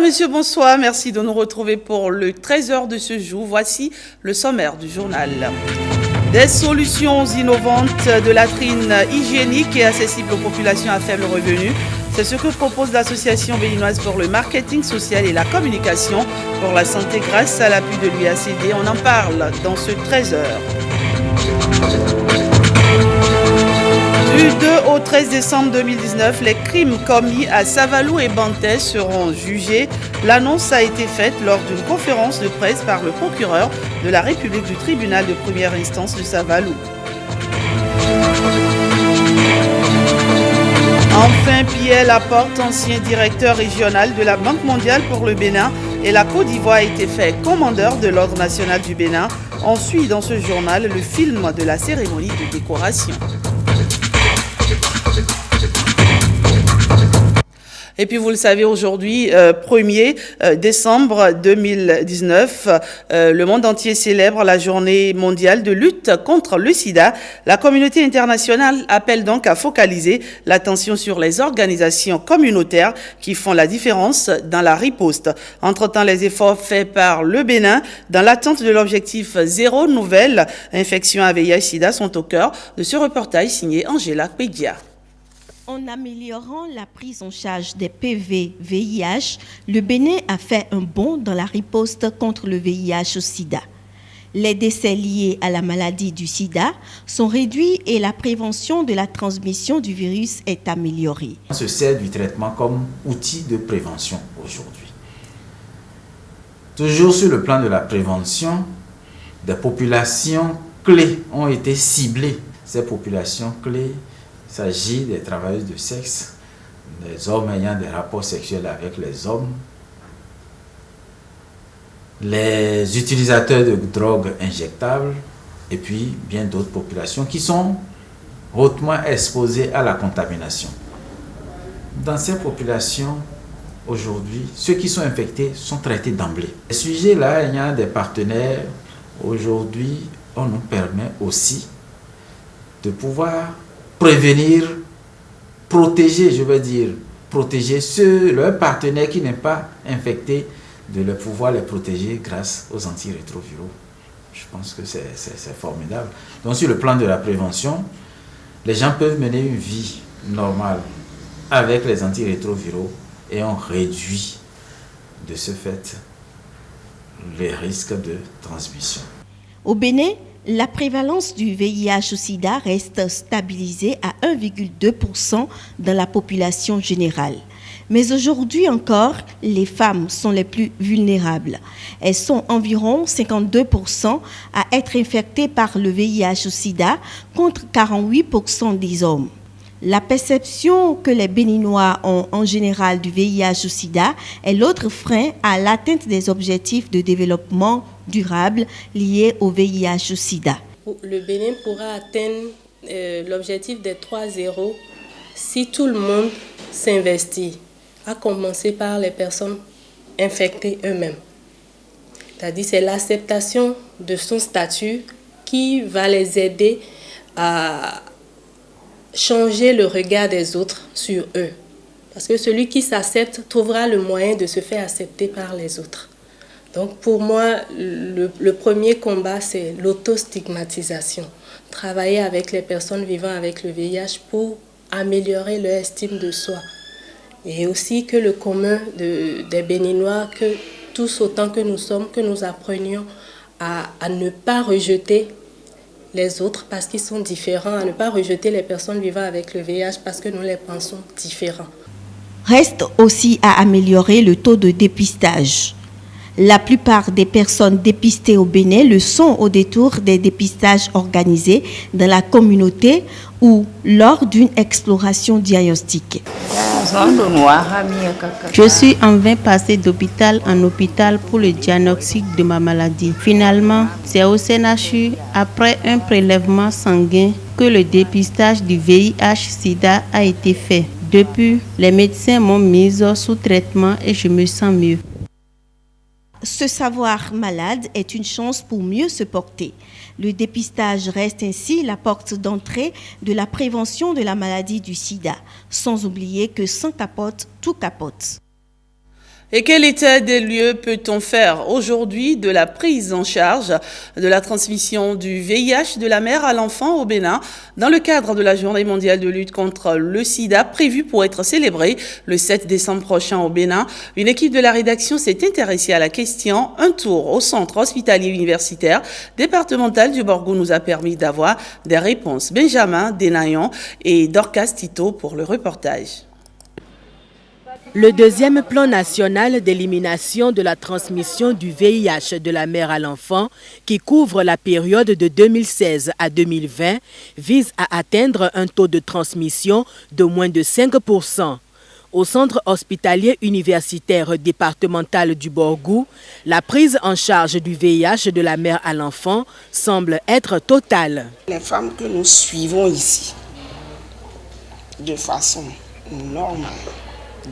messieurs, bonsoir. Merci de nous retrouver pour le 13h de ce jour. Voici le sommaire du journal. Des solutions innovantes de latrines hygiéniques et accessibles aux populations à faible revenu. C'est ce que propose l'association béninoise pour le marketing social et la communication pour la santé grâce à l'appui de l'UACD. On en parle dans ce 13h. Du 2 au 13 décembre 2019, les crimes commis à Savalou et Bantais seront jugés. L'annonce a été faite lors d'une conférence de presse par le procureur de la République du tribunal de première instance de Savalou. Enfin, Pierre Laporte, ancien directeur régional de la Banque mondiale pour le Bénin et la Côte d'Ivoire, a été fait commandeur de l'Ordre national du Bénin. On suit dans ce journal le film de la cérémonie de décoration. Et puis vous le savez, aujourd'hui, 1er décembre 2019, le monde entier célèbre la journée mondiale de lutte contre le sida. La communauté internationale appelle donc à focaliser l'attention sur les organisations communautaires qui font la différence dans la riposte. Entre-temps, les efforts faits par le Bénin dans l'attente de l'objectif zéro nouvelle infection à VIH-Sida sont au cœur de ce reportage signé Angela Pédia. En améliorant la prise en charge des PV-VIH, le Bénin a fait un bond dans la riposte contre le VIH-Sida. Les décès liés à la maladie du sida sont réduits et la prévention de la transmission du virus est améliorée. On se sert du traitement comme outil de prévention aujourd'hui. Toujours sur le plan de la prévention, des populations clés ont été ciblées. Ces populations clés, il s'agit des travailleuses de sexe, des hommes ayant des rapports sexuels avec les hommes, les utilisateurs de drogues injectables et puis bien d'autres populations qui sont hautement exposées à la contamination. Dans ces populations, aujourd'hui, ceux qui sont infectés sont traités d'emblée. Ces sujets-là, il y a des partenaires. Aujourd'hui, on nous permet aussi de pouvoir prévenir, protéger, protéger leurs partenaires qui n'est pas infectés, de pouvoir les protéger grâce aux antirétroviraux. Je pense que c'est formidable. Donc sur le plan de la prévention, les gens peuvent mener une vie normale avec les antirétroviraux et on réduit de ce fait les risques de transmission. Au Bénin, la prévalence du VIH-Sida reste stabilisée à 1,2% dans la population générale. Mais aujourd'hui encore, les femmes sont les plus vulnérables. Elles sont environ 52% à être infectées par le VIH-Sida contre 48% des hommes. La perception que les Béninois ont en général du VIH-Sida est l'autre frein à l'atteinte des objectifs de développement durable liés au VIH-Sida. Le Bénin pourra atteindre l'objectif des 3-0 si tout le monde s'investit, à commencer par les personnes infectées eux-mêmes. C'est-à-dire c'est l'acceptation de son statut qui va les aider à changer le regard des autres sur eux. Parce que celui qui s'accepte trouvera le moyen de se faire accepter par les autres. Donc pour moi, le premier combat, c'est l'autostigmatisation. Travailler avec les personnes vivant avec le VIH pour améliorer leur estime de soi. Et aussi que le commun des Béninois, que tous autant que nous sommes, que nous apprenions à ne pas rejeter les autres parce qu'ils sont différents, à ne pas rejeter les personnes vivant avec le VIH parce que nous les pensons différents. Reste aussi à améliorer le taux de dépistage. La plupart des personnes dépistées au Bénin le sont au détour des dépistages organisés dans la communauté ou lors d'une exploration diagnostique. Je suis en vain passé d'hôpital en hôpital pour le diagnostic de ma maladie. Finalement, c'est au CNHU, après un prélèvement sanguin, que le dépistage du VIH-Sida a été fait. Depuis, les médecins m'ont mise sous traitement et je me sens mieux. Se savoir malade est une chance pour mieux se porter. Le dépistage reste ainsi la porte d'entrée de la prévention de la maladie du sida, sans oublier que sans capote, tout capote. Et quel état des lieux peut-on faire aujourd'hui de la prise en charge de la transmission du VIH de la mère à l'enfant au Bénin dans le cadre de la Journée mondiale de lutte contre le sida prévue pour être célébrée le 7 décembre prochain au Bénin? Une équipe de la rédaction s'est intéressée à la question. Un tour au centre hospitalier universitaire départemental du Borgou nous a permis d'avoir des réponses. Benjamin Denayon et Dorcas Tito pour le reportage. Le deuxième plan national d'élimination de la transmission du VIH de la mère à l'enfant, qui couvre la période de 2016 à 2020, vise à atteindre un taux de transmission de moins de 5%. Au centre hospitalier universitaire départemental du Borgou, la prise en charge du VIH de la mère à l'enfant semble être totale. Les femmes que nous suivons ici, de façon normale,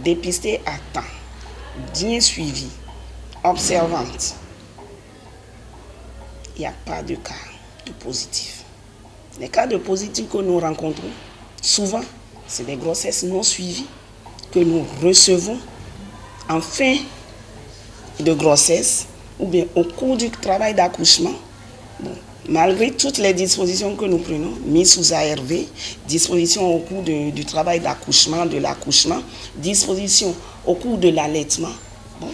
dépistées à temps, bien suivies, observantes, il n'y a pas de cas de positif. Les cas de positif que nous rencontrons, souvent, c'est des grossesses non suivies que nous recevons en fin de grossesse ou bien au cours du travail d'accouchement. Bon, malgré toutes les dispositions que nous prenons, mises sous ARV, dispositions au cours du travail d'accouchement, de l'accouchement, dispositions au cours de l'allaitement, bon,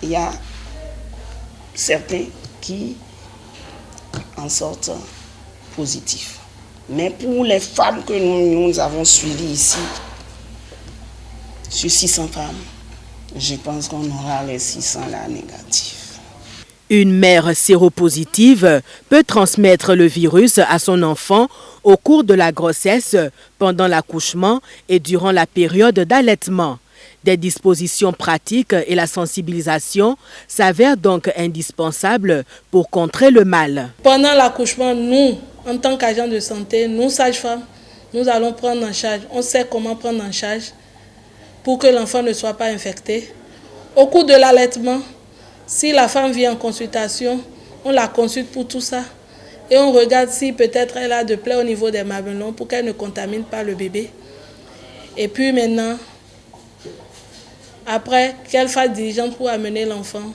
il y a certains qui en sortent positifs. Mais pour les femmes que nous avons suivies ici, sur 600 femmes, je pense qu'on aura les 600 là négatifs. Une mère séropositive peut transmettre le virus à son enfant au cours de la grossesse, pendant l'accouchement et durant la période d'allaitement. Des dispositions pratiques et la sensibilisation s'avèrent donc indispensables pour contrer le mal. Pendant l'accouchement, nous, en tant qu'agents de santé, nous sages-femmes, nous allons prendre en charge. On sait comment prendre en charge pour que l'enfant ne soit pas infecté. Au cours de l'allaitement, si la femme vient en consultation, on la consulte pour tout ça. Et on regarde si peut-être elle a de plaies au niveau des mamelons pour qu'elle ne contamine pas le bébé. Et puis maintenant, après, qu'elle fasse diligence pour amener l'enfant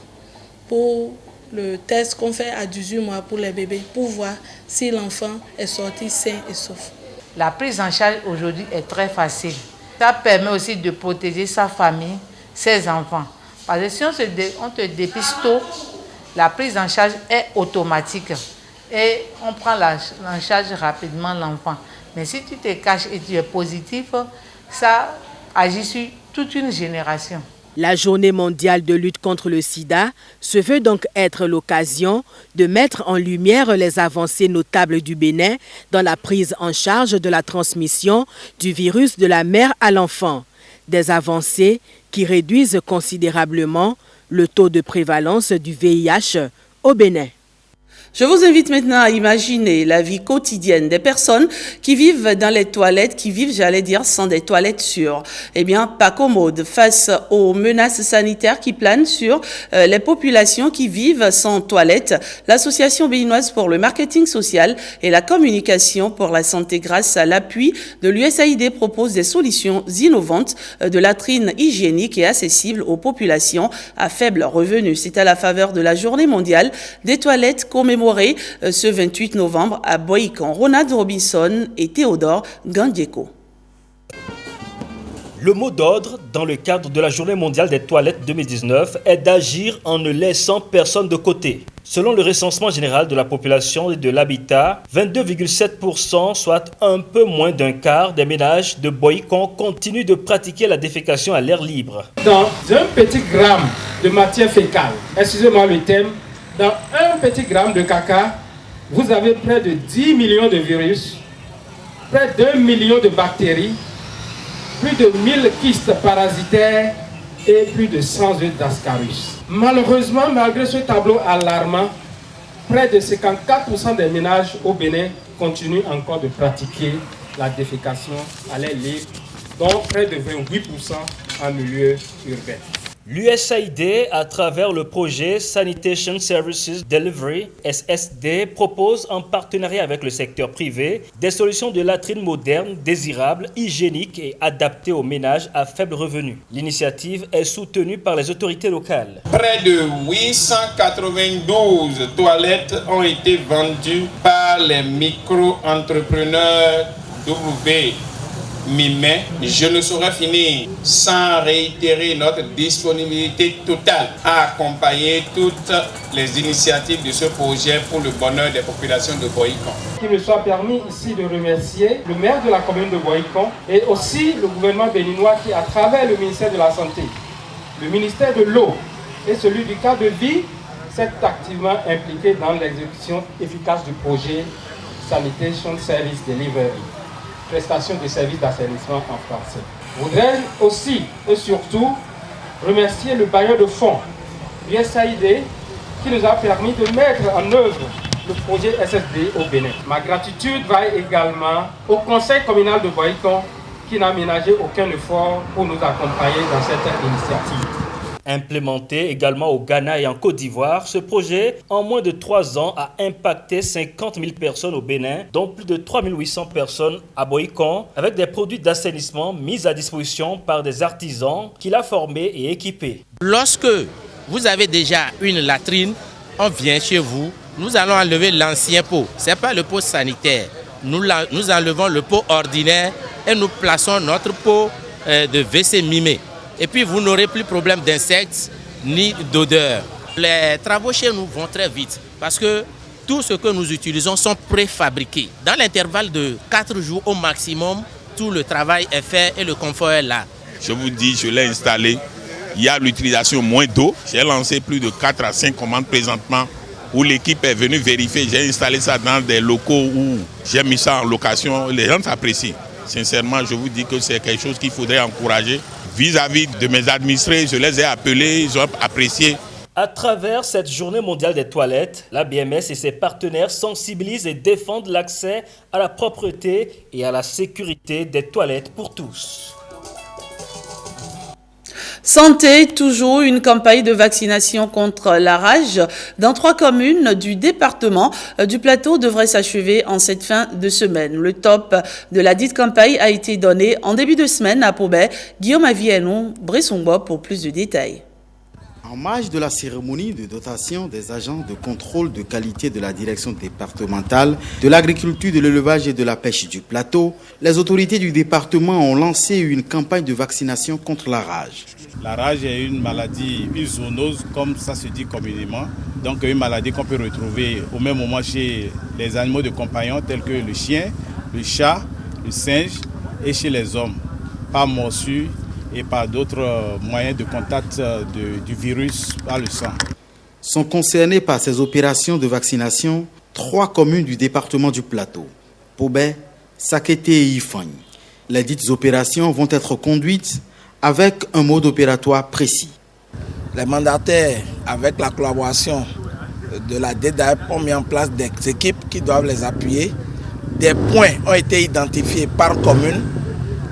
pour le test qu'on fait à 18 mois pour les bébés, pour voir si l'enfant est sorti sain et sauf. La prise en charge aujourd'hui est très facile. Ça permet aussi de protéger sa famille, ses enfants. Parce que si on te dépiste tôt, la prise en charge est automatique. Et on prend en charge rapidement l'enfant. Mais si tu te caches et tu es positif, ça agit sur toute une génération. La Journée mondiale de lutte contre le sida se veut donc être l'occasion de mettre en lumière les avancées notables du Bénin dans la prise en charge de la transmission du virus de la mère à l'enfant. Des avancées qui réduisent considérablement le taux de prévalence du VIH au Bénin. Je vous invite maintenant à imaginer la vie quotidienne des personnes qui vivent dans les toilettes, qui vivent, j'allais dire, sans des toilettes sûres. Eh bien, pas commode face aux menaces sanitaires qui planent sur les populations qui vivent sans toilettes. L'Association béninoise pour le marketing social et la communication pour la santé, grâce à l'appui de l'USAID, propose des solutions innovantes de latrines hygiéniques et accessibles aux populations à faible revenu. C'est à la faveur de la Journée mondiale des toilettes commémorée ce 28 novembre à Boïkan. Ronald Robinson et Théodore Gandieko. Le mot d'ordre dans le cadre de la Journée mondiale des toilettes 2019 est d'agir en ne laissant personne de côté. Selon le recensement général de la population et de l'habitat, 22,7%, soit un peu moins d'un quart des ménages de Boïkan continuent de pratiquer la défécation à l'air libre. Dans un petit gramme de matière fécale, excusez-moi le thème, dans un petit gramme de caca, vous avez près de 10 millions de virus, près d'1 million de bactéries, plus de 1000 kystes parasitaires et plus de 100 œufs d'ascarus. Malheureusement, malgré ce tableau alarmant, près de 54% des ménages au Bénin continuent encore de pratiquer la défécation à l'air libre, dont près de 28% en milieu urbain. L'USAID, à travers le projet Sanitation Services Delivery, SSD, propose en partenariat avec le secteur privé des solutions de latrines modernes, désirables, hygiéniques et adaptées aux ménages à faible revenu. L'initiative est soutenue par les autorités locales. Près de 892 toilettes ont été vendues par les micro-entrepreneurs W. Mi-mai, je ne saurais finir sans réitérer notre disponibilité totale à accompagner toutes les initiatives de ce projet pour le bonheur des populations de Boïcon. Qu'il me soit permis ici de remercier le maire de la commune de Boïcon et aussi le gouvernement béninois qui, à travers le ministère de la Santé, le ministère de l'Eau et celui du cadre de vie, s'est activement impliqué dans l'exécution efficace du projet Sanitation Service Delivery. Prestation de services d'assainissement en français. Je voudrais aussi et surtout remercier le bailleur de fonds, l'USAID, qui nous a permis de mettre en œuvre le projet SSD au Bénin. Ma gratitude va également au conseil communal de Boïcon qui n'a ménagé aucun effort pour nous accompagner dans cette initiative. Implémenté également au Ghana et en Côte d'Ivoire, ce projet, en moins de 3 ans, a impacté 50 000 personnes au Bénin, dont plus de 3 800 personnes à Boïcon, avec des produits d'assainissement mis à disposition par des artisans qu'il a formés et équipés. Lorsque vous avez déjà une latrine, on vient chez vous, nous allons enlever l'ancien pot. Ce n'est pas le pot sanitaire. Nous enlevons le pot ordinaire et nous plaçons notre pot de WC mimé. Et puis vous n'aurez plus problème d'insectes ni d'odeur. Les travaux chez nous vont très vite parce que tout ce que nous utilisons sont préfabriqués. Dans l'intervalle de 4 jours au maximum, tout le travail est fait et le confort est là. Je vous dis, je l'ai installé. Il y a l'utilisation moins d'eau. J'ai lancé plus de 4 à 5 commandes présentement où l'équipe est venue vérifier. J'ai installé ça dans des locaux où j'ai mis ça en location. Les gens apprécient. Sincèrement, je vous dis que c'est quelque chose qu'il faudrait encourager. Vis-à-vis de mes administrés, je les ai appelés, ils ont apprécié. À travers cette journée mondiale des toilettes, la BMS et ses partenaires sensibilisent et défendent l'accès à la propreté et à la sécurité des toilettes pour tous. Santé, toujours une campagne de vaccination contre la rage dans 3 communes du département du Plateau devrait s'achever en cette fin de semaine. Le top de la dite campagne a été donné en début de semaine à Pobet. Guillaume Avienon, Bressongbo pour plus de détails. En marge de la cérémonie de dotation des agents de contrôle de qualité de la direction départementale de l'agriculture, de l'élevage et de la pêche du Plateau, les autorités du département ont lancé une campagne de vaccination contre la rage. La rage est une maladie, une zoonose, comme ça se dit communément. Donc une maladie qu'on peut retrouver au même moment chez les animaux de compagnon tels que le chien, le chat, le singe et chez les hommes, par morsure et par d'autres moyens de contact du virus par le sang. Sont concernés par ces opérations de vaccination 3 communes du département du Plateau, Pobet, Sakété et Ifang. Les dites opérations vont être conduites avec un mode opératoire précis. Les mandataires, avec la collaboration de la DDAP, ont mis en place des équipes qui doivent les appuyer. Des points ont été identifiés par commune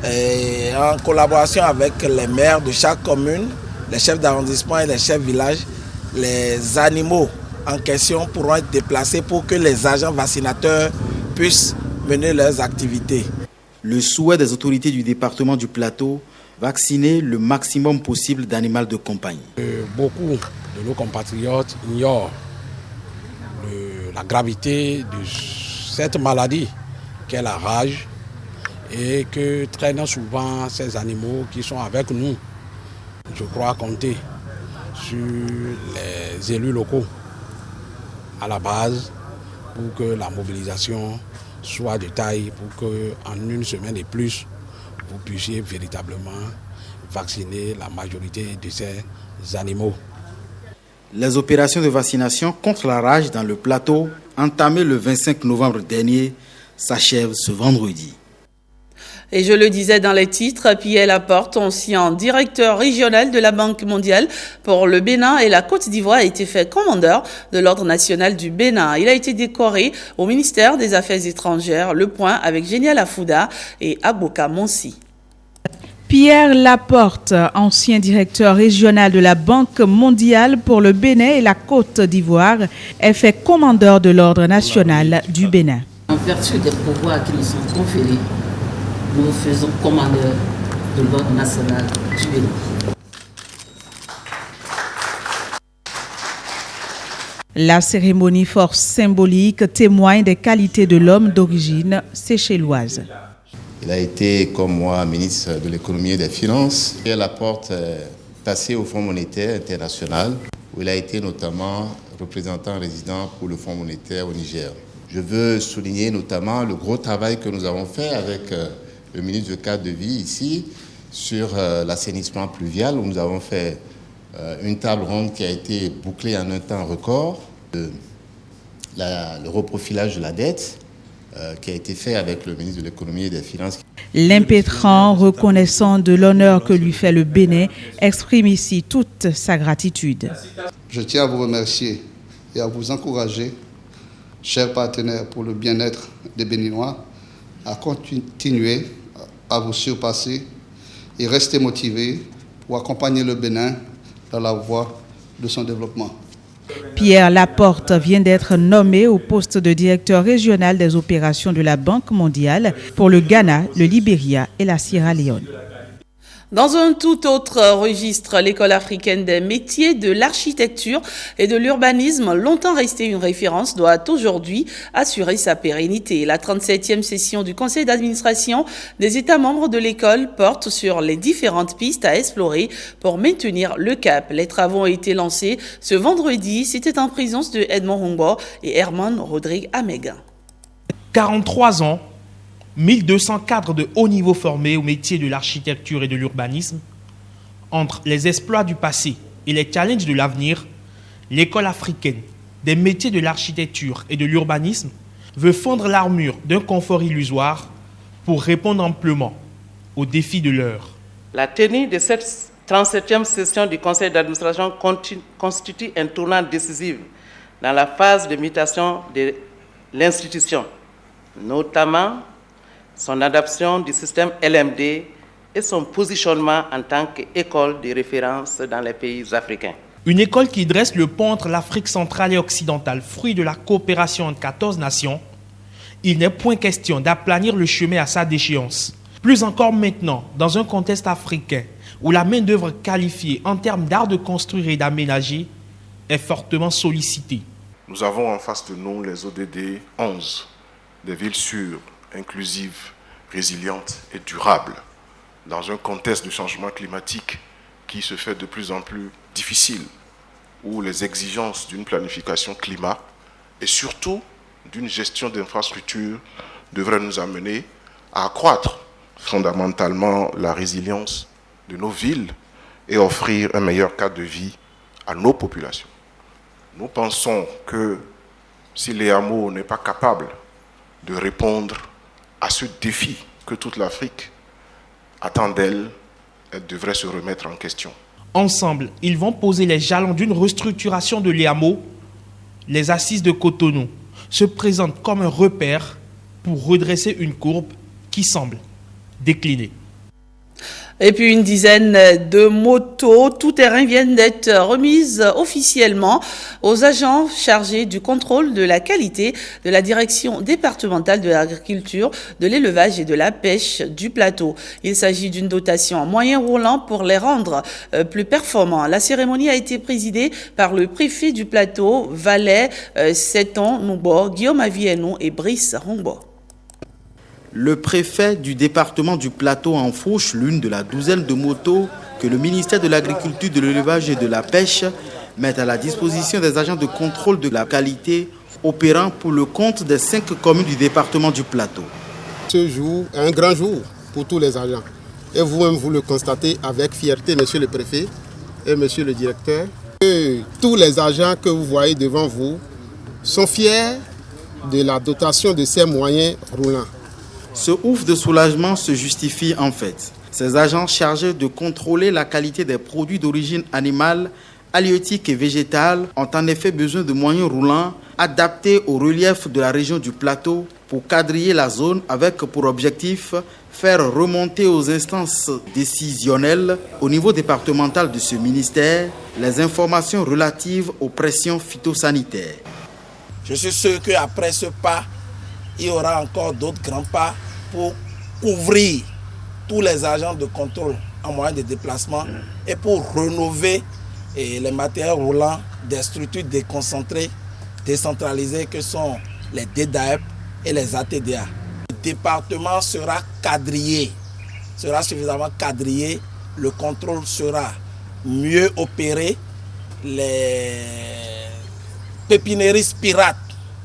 et en collaboration avec les maires de chaque commune, les chefs d'arrondissement et les chefs de village. Les animaux en question pourront être déplacés pour que les agents vaccinateurs puissent mener leurs activités. Le souhait des autorités du département du Plateau, vacciner le maximum possible d'animaux de compagnie. Beaucoup de nos compatriotes ignorent la gravité de cette maladie qu'est la rage et que très souvent ces animaux qui sont avec nous, je crois compter sur les élus locaux à la base pour que la mobilisation soit de taille, pour qu'en une semaine et plus, vous puissiez véritablement vacciner la majorité de ces animaux. Les opérations de vaccination contre la rage dans le Plateau, entamées le 25 novembre dernier, s'achèvent ce vendredi. Et je le disais dans les titres, Pierre Laporte, ancien directeur régional de la Banque mondiale pour le Bénin et la Côte d'Ivoire, a été fait commandeur de l'Ordre national du Bénin. Il a été décoré au ministère des Affaires étrangères. Le point avec Génial Afouda et Aboka Monsi. Pierre Laporte, ancien directeur régional de la Banque mondiale pour le Bénin et la Côte d'Ivoire, est fait commandeur de l'Ordre national du Bénin. En vertu des pouvoirs qui nous sont conférés, nous faisons commandeur de l'Ordre national du Bénin. La cérémonie fort symbolique témoigne des qualités de l'homme d'origine séchelloise. Il a été, comme moi, ministre de l'économie et des finances. Pierre Laporte est passé au Fonds monétaire international, où il a été notamment représentant résident pour le Fonds monétaire au Niger. Je veux souligner notamment le gros travail que nous avons fait avec le ministre de cadre de vie ici sur l'assainissement pluvial, où nous avons fait une table ronde qui a été bouclée en un temps record, le reprofilage de la dette qui a été fait avec le ministre de l'économie et des finances. L'impétrant, reconnaissant de l'honneur que lui fait le Bénin, exprime ici toute sa gratitude. Je tiens à vous remercier et à vous encourager, chers partenaires, pour le bien-être des Béninois, à continuer à vous surpasser et rester motivés pour accompagner le Bénin dans la voie de son développement. Pierre Laporte vient d'être nommé au poste de directeur régional des opérations de la Banque mondiale pour le Ghana, le Libéria et la Sierra Leone. Dans un tout autre registre, l'école africaine des métiers de l'architecture et de l'urbanisme, longtemps restée une référence, doit aujourd'hui assurer sa pérennité. La 37e session du conseil d'administration des États membres de l'école porte sur les différentes pistes à explorer pour maintenir le cap. Les travaux ont été lancés ce vendredi. C'était en présence de Edmond Hongbo et Herman Rodrigue Amega. 43 ans. 1200 cadres de haut niveau formés au métier de l'architecture et de l'urbanisme. Entre les exploits du passé et les challenges de l'avenir, l'école africaine des métiers de l'architecture et de l'urbanisme veut fondre l'armure d'un confort illusoire pour répondre amplement aux défis de l'heure. La tenue de cette 37e session du conseil d'administration constitue un tournant décisif dans la phase de mutation de l'institution, notamment son adoption du système LMD et son positionnement en tant qu'école de référence dans les pays africains. Une école qui dresse le pont entre l'Afrique centrale et occidentale, fruit de la coopération entre 14 nations. Il n'est point question d'aplanir le chemin à sa déchéance. Plus encore maintenant, dans un contexte africain où la main-d'œuvre qualifiée en termes d'art de construire et d'aménager est fortement sollicitée. Nous avons en face de nous les ODD 11, des villes sûres, inclusive, résiliente et durable, dans un contexte de changement climatique qui se fait de plus en plus difficile, où les exigences d'une planification climat et surtout d'une gestion d'infrastructures devraient nous amener à accroître fondamentalement la résilience de nos villes et offrir un meilleur cadre de vie à nos populations. Nous pensons que si les hameaux n'est pas capable de répondre à ce défi que toute l'Afrique attend d'elle, elle devrait se remettre en question. Ensemble, ils vont poser les jalons d'une restructuration de les hameaux. Les assises de Cotonou se présentent comme un repère pour redresser une courbe qui semble décliner. Et puis une dizaine de motos tout-terrain viennent d'être remises officiellement aux agents chargés du contrôle de la qualité de la direction départementale de l'agriculture, de l'élevage et de la pêche du plateau. Il s'agit d'une dotation en moyen roulant pour les rendre plus performants. La cérémonie a été présidée par le préfet du plateau, Valais Seton Noubo, Guillaume Avienou et Brice Hongbo. Le préfet du département du Plateau enfourche l'une de la douzaine de motos que le ministère de l'Agriculture, de l'Élevage et de la Pêche met à la disposition des agents de contrôle de la qualité opérant pour le compte des 5 communes du département du Plateau. Ce jour est un grand jour pour tous les agents. Et vous-même, vous le constatez avec fierté, monsieur le préfet et monsieur le directeur. Et tous les agents que vous voyez devant vous sont fiers de la dotation de ces moyens roulants. Ce ouf de soulagement se justifie en fait. Ces agents chargés de contrôler la qualité des produits d'origine animale halieutiques et végétales ont en effet besoin de moyens roulants adaptés au relief de la région du plateau pour quadriller la zone avec pour objectif faire remonter aux instances décisionnelles au niveau départemental de ce ministère les informations relatives aux pressions phytosanitaires. Je suis sûr qu'après ce pas, il y aura encore d'autres grands pas pour couvrir tous les agents de contrôle en moyen de déplacement et pour rénover les matériels roulants des structures déconcentrées, décentralisées que sont les DDAEP et les ATDA. Le département sera quadrillé, sera suffisamment quadrillé, le contrôle sera mieux opéré, les pépineries pirates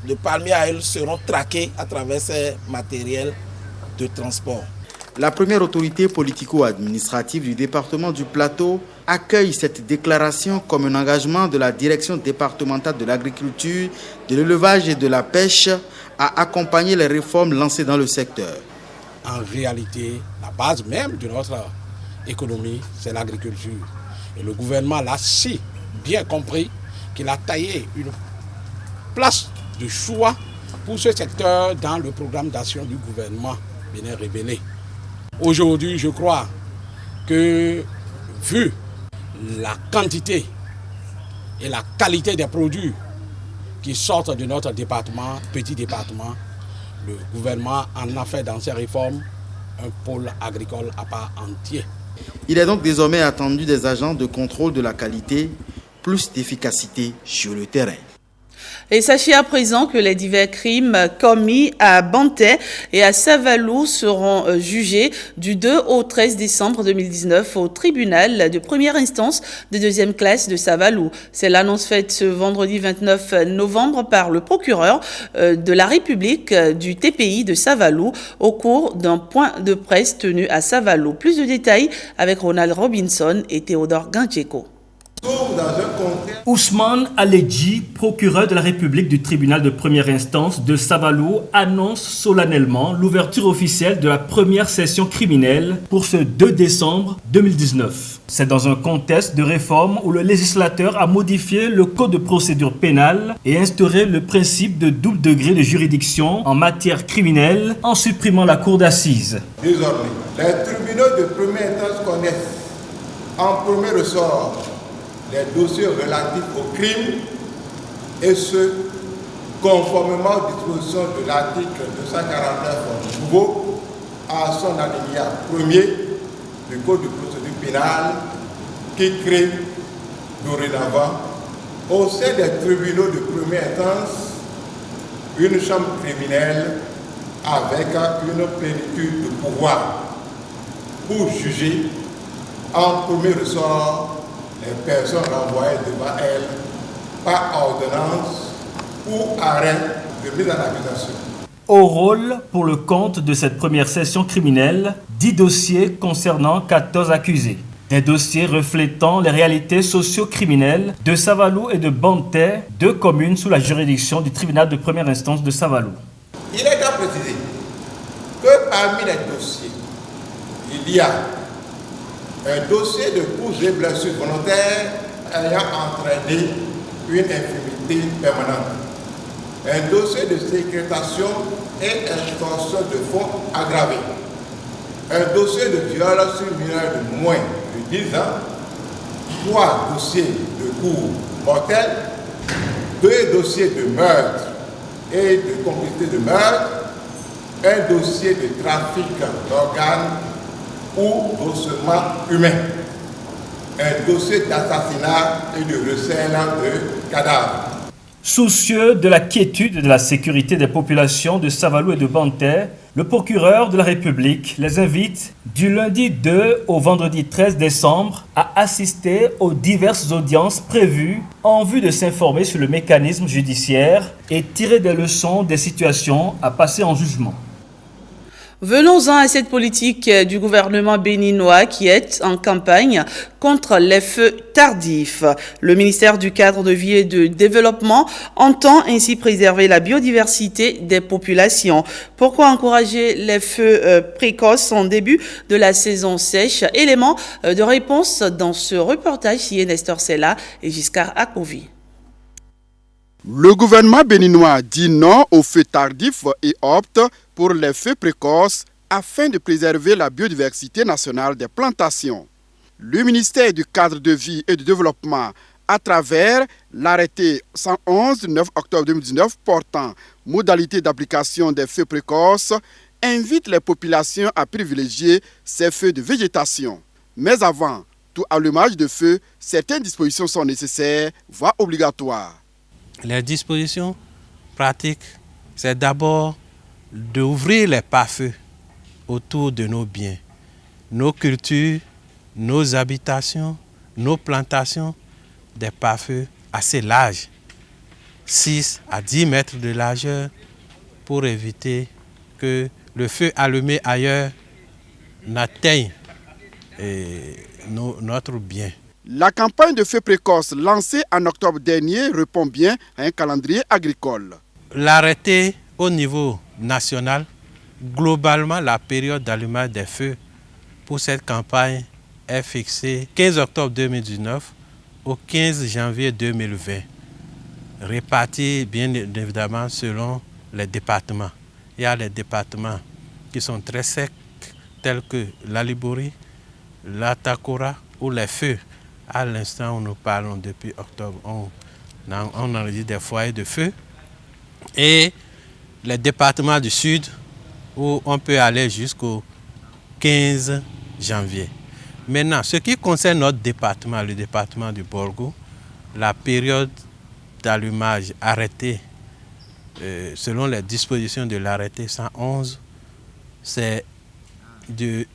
de palmiers à huile seront traquées à travers ces matériels de transport. La première autorité politico-administrative du département du Plateau accueille cette déclaration comme un engagement de la direction départementale de l'agriculture, de l'élevage et de la pêche à accompagner les réformes lancées dans le secteur. En réalité, la base même de notre économie, c'est l'agriculture. Et le gouvernement l'a si bien compris qu'il a taillé une place de choix pour ce secteur dans le programme d'action du gouvernement Bénin Révélé. Aujourd'hui, je crois que, vu la quantité et la qualité des produits qui sortent de notre département, petit département, le gouvernement en a fait dans ses réformes un pôle agricole à part entier. Il est donc désormais attendu des agents de contrôle de la qualité, plus d'efficacité sur le terrain. Et sachez à présent que les divers crimes commis à Bantais et à Savalou seront jugés du 2 au 13 décembre 2019 au tribunal de première instance de deuxième classe de Savalou. C'est l'annonce faite ce vendredi 29 novembre par le procureur de la République du TPI de Savalou au cours d'un point de presse tenu à Savalou. Plus de détails avec Ronald Robinson et Théodore Gantcheko. Ousmane Aledji, procureur de la République du tribunal de première instance de Savalou, annonce solennellement l'ouverture officielle de la première session criminelle pour ce 2 décembre 2019. C'est dans un contexte de réforme où le législateur a modifié le code de procédure pénale et instauré le principe de double degré de juridiction en matière criminelle en supprimant la cour d'assises. Désormais, les tribunaux de première instance connaissent en premier ressort les dossiers relatifs aux crimes et ce, conformément aux dispositions de l'article 249 nouveau à son alinéa 1er du Code de procédure pénale qui crée dorénavant au sein des tribunaux de première instance une chambre criminelle avec une plénitude de pouvoir pour juger en premier ressort les personnes renvoyées devant elle par ordonnance ou arrêt de mise en accusation. Au rôle, pour le compte de cette première session criminelle, 10 dossiers concernant 14 accusés. Des dossiers reflétant les réalités socio-criminelles de Savalou et de Bantais, deux communes sous la juridiction du tribunal de première instance de Savalou. Il est à préciser que parmi les dossiers, il y a un dossier de coups et blessures volontaires ayant entraîné une infirmité permanente, un dossier de séquestration et extorsion de fonds aggravés, un dossier de viol sur mineur de moins de 10 ans, 3 dossiers de coups mortels, 2 dossiers de meurtre et de complicité de meurtre, un dossier de trafic d'organes ou d'ossement humain, un dossier d'assassinat et de recel de cadavres. Soucieux de la quiétude et de la sécurité des populations de Savalou et de Bantais, le procureur de la République les invite du lundi 2 au vendredi 13 décembre à assister aux diverses audiences prévues en vue de s'informer sur le mécanisme judiciaire et tirer des leçons des situations à passer en jugement. Venons-en à cette politique du gouvernement béninois qui est en campagne contre les feux tardifs. Le ministère du Cadre de vie et de développement entend ainsi préserver la biodiversité des populations. Pourquoi encourager les feux précoces en début de la saison sèche? Élément de réponse dans ce reportage signé Nestor Sella et Giscard Akovi. Le gouvernement béninois dit non aux feux tardifs et opte pour les feux précoces afin de préserver la biodiversité nationale des plantations. Le ministère du Cadre de vie et du développement, à travers l'arrêté 111 du 9 octobre 2019 portant modalité d'application des feux précoces, invite les populations à privilégier ces feux de végétation. Mais avant tout allumage de feu, certaines dispositions sont nécessaires, voire obligatoires. Les dispositions pratiques, c'est d'abord d'ouvrir les pare-feux autour de nos biens, nos cultures, nos habitations, nos plantations, des pare-feux assez larges, 6 à 10 mètres de largeur, pour éviter que le feu allumé ailleurs n'atteigne notre bien. La campagne de feux précoces lancée en octobre dernier répond bien à un calendrier agricole. L'arrêté au niveau national, globalement la période d'allumage des feux pour cette campagne est fixée 15 octobre 2019 au 15 janvier 2020, répartie bien évidemment selon les départements. Il y a les départements qui sont très secs, tels que la Liborie, la Takora, où les feux, à l'instant où nous parlons depuis octobre, on enregistre des foyers de feu. Et les départements du sud, où on peut aller jusqu'au 15 janvier. Maintenant, ce qui concerne notre département, le département du Borgo, la période d'allumage arrêtée, selon les dispositions de l'arrêté 111, c'est du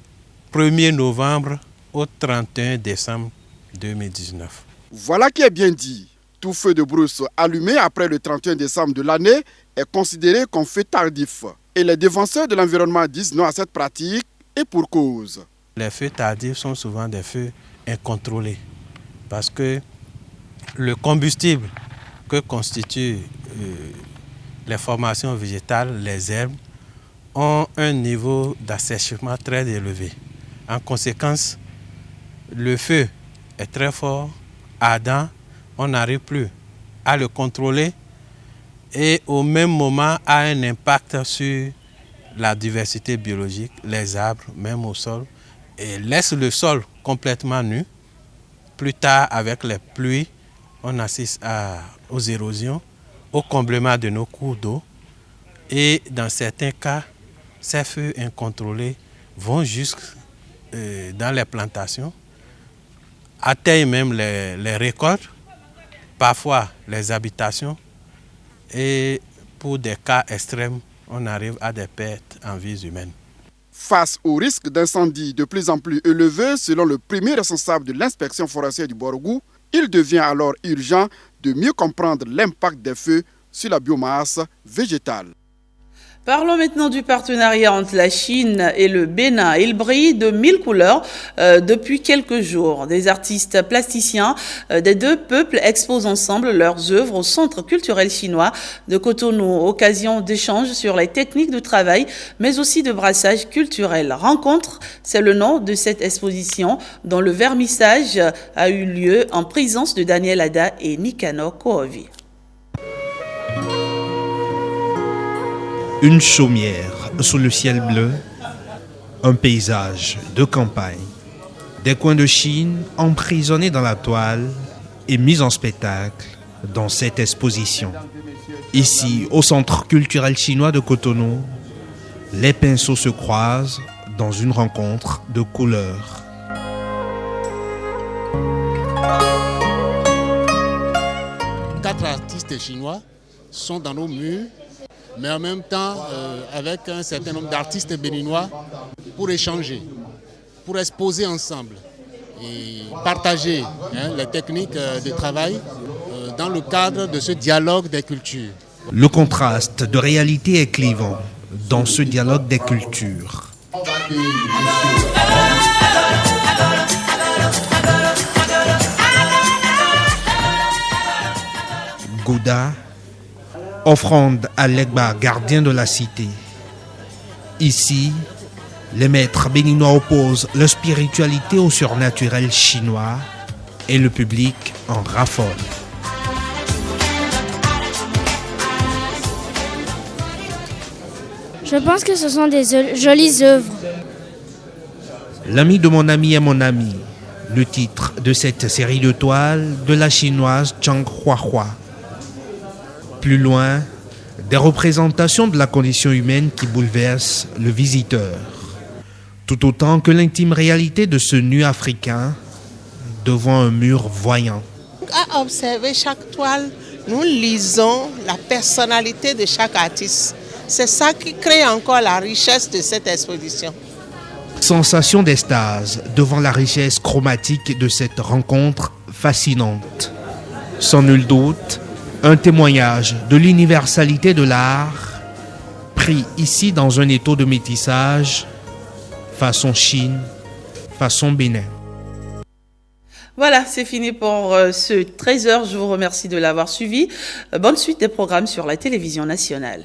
1er novembre au 31 décembre 2019. Voilà qui est bien dit. Tout feu de brousse allumé après le 31 décembre de l'année est considéré comme feu tardif. Et les défenseurs de l'environnement disent non à cette pratique et pour cause. Les feux tardifs sont souvent des feux incontrôlés parce que le combustible que constituent les formations végétales, les herbes, ont un niveau d'assèchement très élevé. En conséquence, le feu est très fort, ardent, on n'arrive plus à le contrôler et au même moment a un impact sur la diversité biologique, les arbres, même au sol, et laisse le sol complètement nu. Plus tard, avec les pluies, on assiste aux érosions, au comblement de nos cours d'eau et dans certains cas, ces feux incontrôlés vont jusque dans les plantations, atteignent même les récoltes, parfois les habitations, et pour des cas extrêmes, on arrive à des pertes en vies humaines. Face au risque d'incendie de plus en plus élevé, selon le premier responsable de l'inspection forestière du Borgou, il devient alors urgent de mieux comprendre l'impact des feux sur la biomasse végétale. Parlons maintenant du partenariat entre la Chine et le Bénin. Il brille de 1000 couleurs depuis quelques jours. Des artistes plasticiens des deux peuples exposent ensemble leurs œuvres au Centre culturel chinois de Cotonou. Occasion d'échanges sur les techniques de travail, mais aussi de brassage culturel. Rencontre, c'est le nom de cette exposition dont le vernissage a eu lieu en présence de Daniel Ada et Nicanor Koovi. Une chaumière sous le ciel bleu, un paysage de campagne, des coins de Chine emprisonnés dans la toile et mis en spectacle dans cette exposition. Ici, au Centre culturel chinois de Cotonou, les pinceaux se croisent dans une rencontre de couleurs. Quatre artistes chinois sont dans nos murs, mais en même temps avec un certain nombre d'artistes béninois pour échanger, pour exposer ensemble et partager les techniques de travail dans le cadre de ce dialogue des cultures. Le contraste de réalité est clivant. dans ce dialogue des cultures. Gouda, offrande à l'Egba, gardien de la cité. Ici, les maîtres béninois opposent leur spiritualité au surnaturel chinois et le public en raffole. Je pense que ce sont des jolies œuvres. L'ami de mon ami est mon ami. Le titre de cette série de toiles de la chinoise Zhang Huahua. Plus loin, des représentations de la condition humaine qui bouleversent le visiteur. Tout autant que l'intime réalité de ce nu africain devant un mur voyant. À observer chaque toile, nous lisons la personnalité de chaque artiste. C'est ça qui crée encore la richesse de cette exposition. Sensation d'extase devant la richesse chromatique de cette rencontre fascinante. Sans nul doute, un témoignage de l'universalité de l'art, pris ici dans un étau de métissage, façon Chine, façon Bénin. Voilà, c'est fini pour ce 13h. Je vous remercie de l'avoir suivi. Bonne suite des programmes sur la télévision nationale.